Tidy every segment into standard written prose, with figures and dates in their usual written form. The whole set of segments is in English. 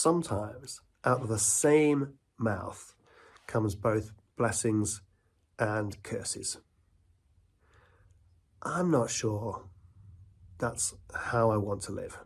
sometimes out of the same mouth comes both blessings and curses. I'm not sure that's how I want to live.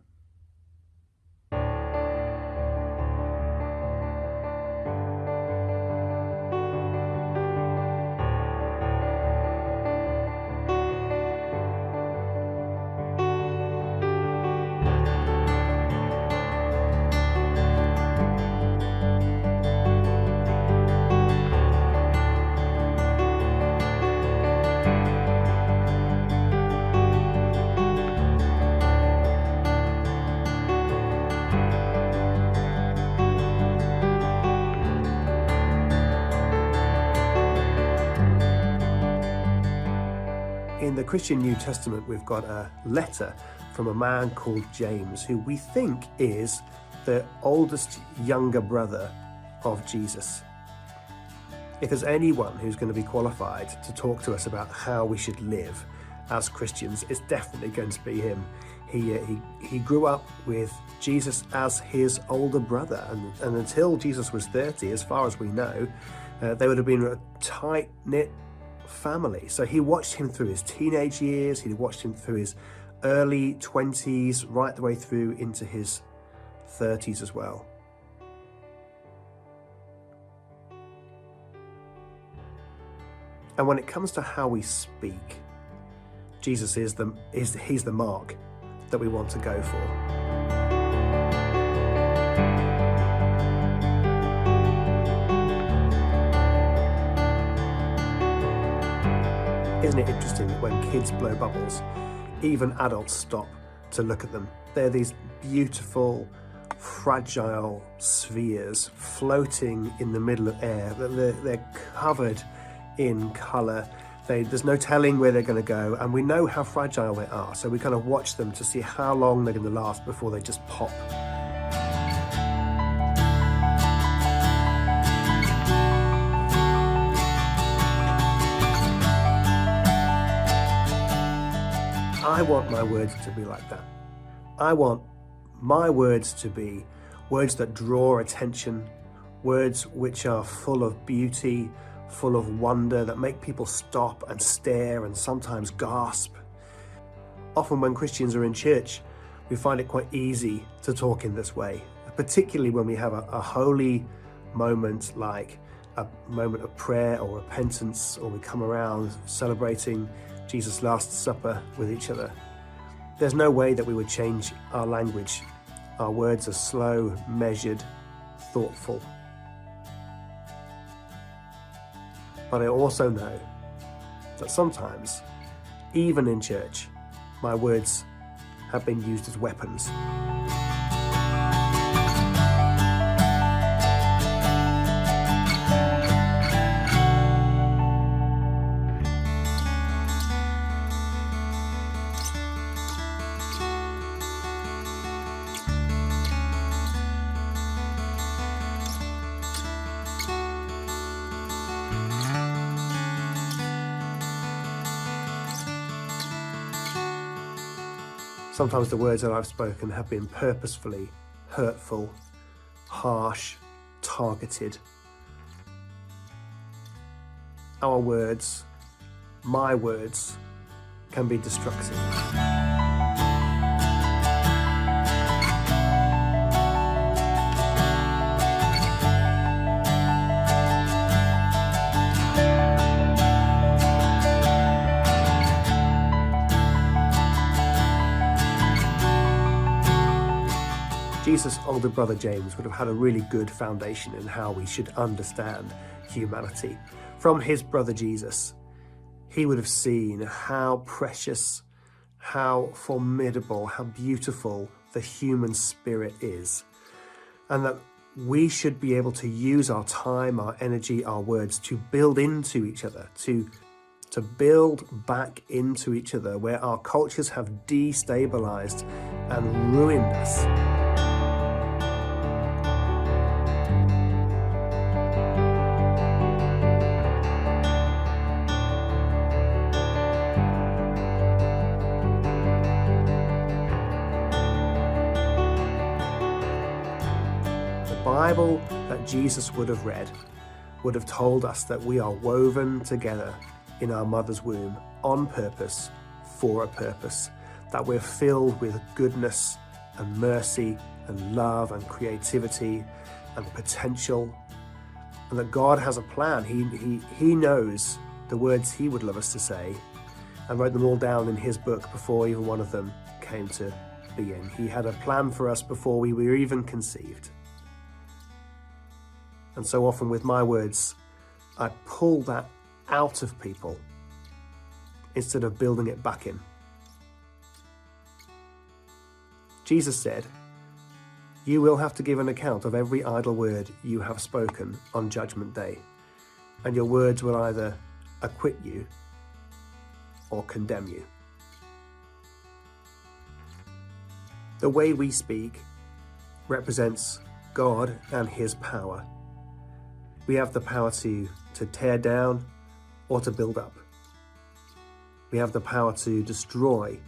In the Christian New Testament, we've got a letter from a man called James, who we think is the oldest younger brother of Jesus. If there's anyone who's going to be qualified to talk to us about how we should live as Christians, it's definitely going to be him. He grew up with Jesus as his older brother, and until Jesus was 30, as far as we know, they would have been a tight-knit family. So he watched him through his teenage years, he watched him through his early 20s, right the way through into his 30s as well. And when it comes to how we speak, Jesus is the mark that we want to go for. Isn't it interesting that when kids blow bubbles, even adults stop to look at them? They're these beautiful, fragile spheres floating in the middle of air. They're covered in colour. There's no telling where they're going to go, and we know how fragile they are, so we kind of watch them to see how long they're going to last before they just pop. I want my words to be like that. I want my words to be words that draw attention, words which are full of beauty, full of wonder, that make people stop and stare and sometimes gasp. Often when Christians are in church, we find it quite easy to talk in this way, particularly when we have a holy moment like a moment of prayer or repentance, or we come around celebrating Jesus' Last Supper with each other. There's no way that we would change our language. Our words are slow, measured, thoughtful. But I also know that sometimes, even in church, my words have been used as weapons. Sometimes the words that I've spoken have been purposefully hurtful, harsh, targeted. Our words, my words, can be destructive. Jesus' older brother James would have had a really good foundation in how we should understand humanity. From his brother Jesus, he would have seen how precious, how formidable, how beautiful the human spirit is, and that we should be able to use our time, our energy, our words to build into each other, to build back into each other where our cultures have destabilized and ruined us. Bible that Jesus would have read would have told us that we are woven together in our mother's womb on purpose, for a purpose, that we're filled with goodness and mercy and love and creativity and potential, and that God has a plan. He knows the words he would love us to say and wrote them all down in his book before even one of them came to being. He had a plan for us before we were even conceived. And so often with my words, I pull that out of people instead of building it back in. Jesus said, "You will have to give an account of every idle word you have spoken on Judgment Day, and your words will either acquit you or condemn you." The way we speak represents God and his power. We have the power to tear down or to build up. We have the power to destroy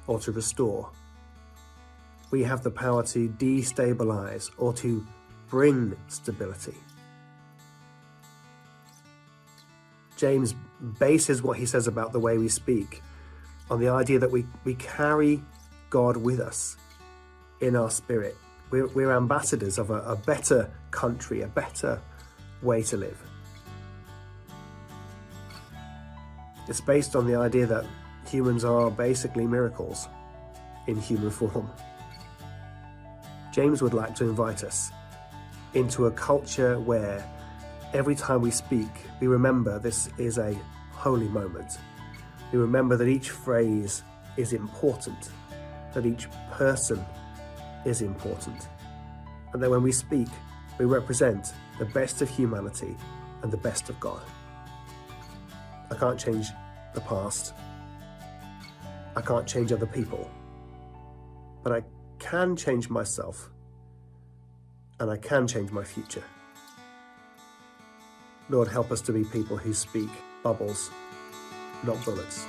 or to restore. We have the power to destabilize or to bring stability. James bases what he says about the way we speak on the idea that we carry God with us in our spirit. We're ambassadors of a better country, a better way to live. It's based on the idea that humans are basically miracles in human form. James would like to invite us into a culture where every time we speak, we remember this is a holy moment. We remember that each phrase is important, that each person is important, and that when we speak, we represent the best of humanity and the best of God. I can't change the past. I can't change other people. But I can change myself, and I can change my future. Lord, help us to be people who speak bubbles, not bullets.